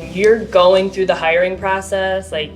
when you're going through the hiring process, like,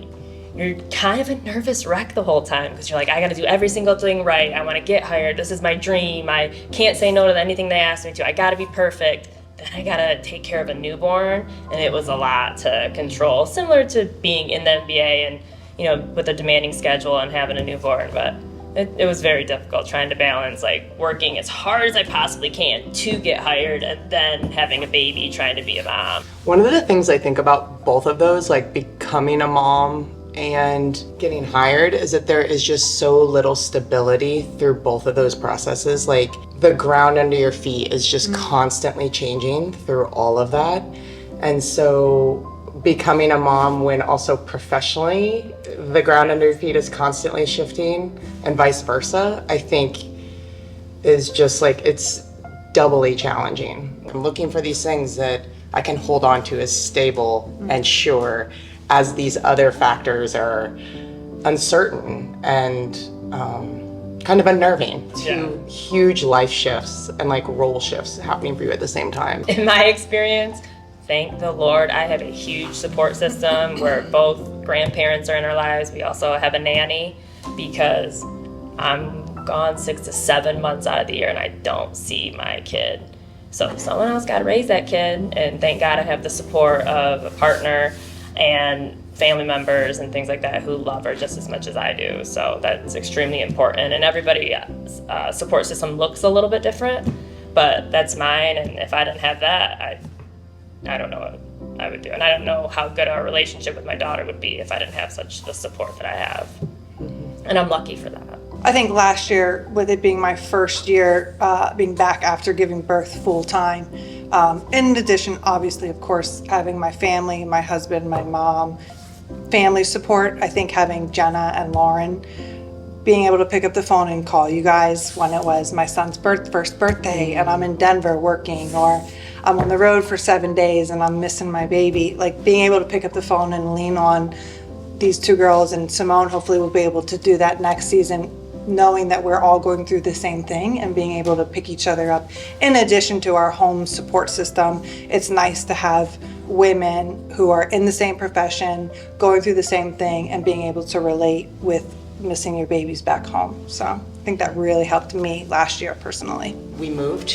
you're kind of a nervous wreck the whole time because you're like, I got to do every single thing right. I want to get hired. This is my dream. I can't say no to anything they ask me to. I got to be perfect. Then I got to take care of a newborn, and it was a lot to control, similar to being in the NBA and, you know, with a demanding schedule and having a newborn. But it was very difficult trying to balance, like, working as hard as I possibly can to get hired and then having a baby, trying to be a mom. One of the things I think about both of those, like becoming a mom and getting hired, is that there is just so little stability through both of those processes. Like, the ground under your feet is just constantly changing through all of that. And so becoming a mom when also professionally the ground under your feet is constantly shifting and vice versa, I think is just like, it's doubly challenging. I'm looking for these things that I can hold on to as stable and sure as these other factors are uncertain and kind of unnerving. Two huge life shifts and like role shifts happening for you at the same time. In my experience, thank the Lord, I have a huge support system where both grandparents are in our lives. We also have a nanny because I'm gone 6 to 7 months out of the year and I don't see my kid. So someone else got to raise that kid, and thank God I have the support of a partner and family members and things like that who love her just as much as I do. So that's extremely important. And everybody's support system looks a little bit different, but that's mine. And if I didn't have that, I don't know what I would do. And I don't know how good our relationship with my daughter would be if I didn't have such the support that I have. And I'm lucky for that. I think last year, with it being my first year being back after giving birth full time, in addition, obviously, of course, having my family, my husband, my mom, family support, I think having Jenna and Lauren, being able to pick up the phone and call you guys when it was my son's first birthday and I'm in Denver working, or I'm on the road for 7 days and I'm missing my baby, like being able to pick up the phone and lean on these two girls, and Simone hopefully will be able to do that next season, knowing that we're all going through the same thing and being able to pick each other up. In addition to our home support system, it's nice to have women who are in the same profession, going through the same thing, and being able to relate with missing your babies back home. So I think that really helped me last year personally. We moved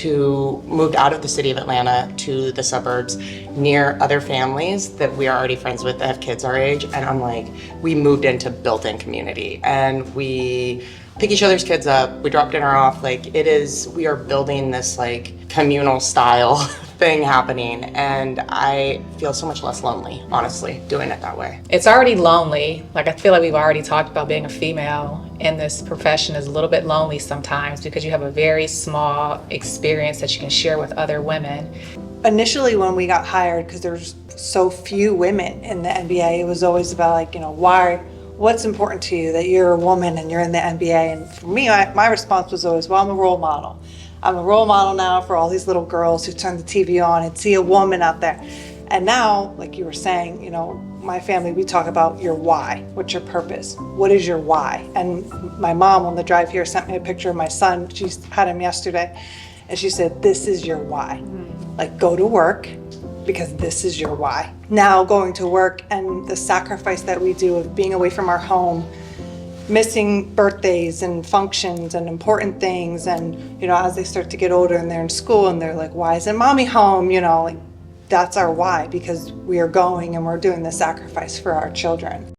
out of the city of Atlanta to the suburbs near other families that we are already friends with that have kids our age. And I'm like, we moved into built-in community and we pick each other's kids up. We drop dinner off. Like, we are building this like communal style thing happening, and I feel so much less lonely, honestly, doing it that way. It's already lonely. Like, I feel like we've already talked about being a female in this profession is a little bit lonely sometimes because you have a very small experience that you can share with other women. Initially, when we got hired, because there's so few women in the NBA, it was always about like, you know, what's important to you that you're a woman and you're in the NBA? And for me, my response was always, well, I'm a role model. I'm a role model now for all these little girls who turn the TV on and see a woman out there. And now, like you were saying, you know, my family, we talk about your why. What's your purpose? What is your why? And my mom on the drive here sent me a picture of my son. She had him yesterday. And she said, this is your why. Like, go to work because this is your why. Now going to work and the sacrifice that we do of being away from our home, missing birthdays and functions and important things, and you know, as they start to get older and they're in school and they're like, why isn't mommy home? You know, like, that's our why, because we are going and we're doing the sacrifice for our children.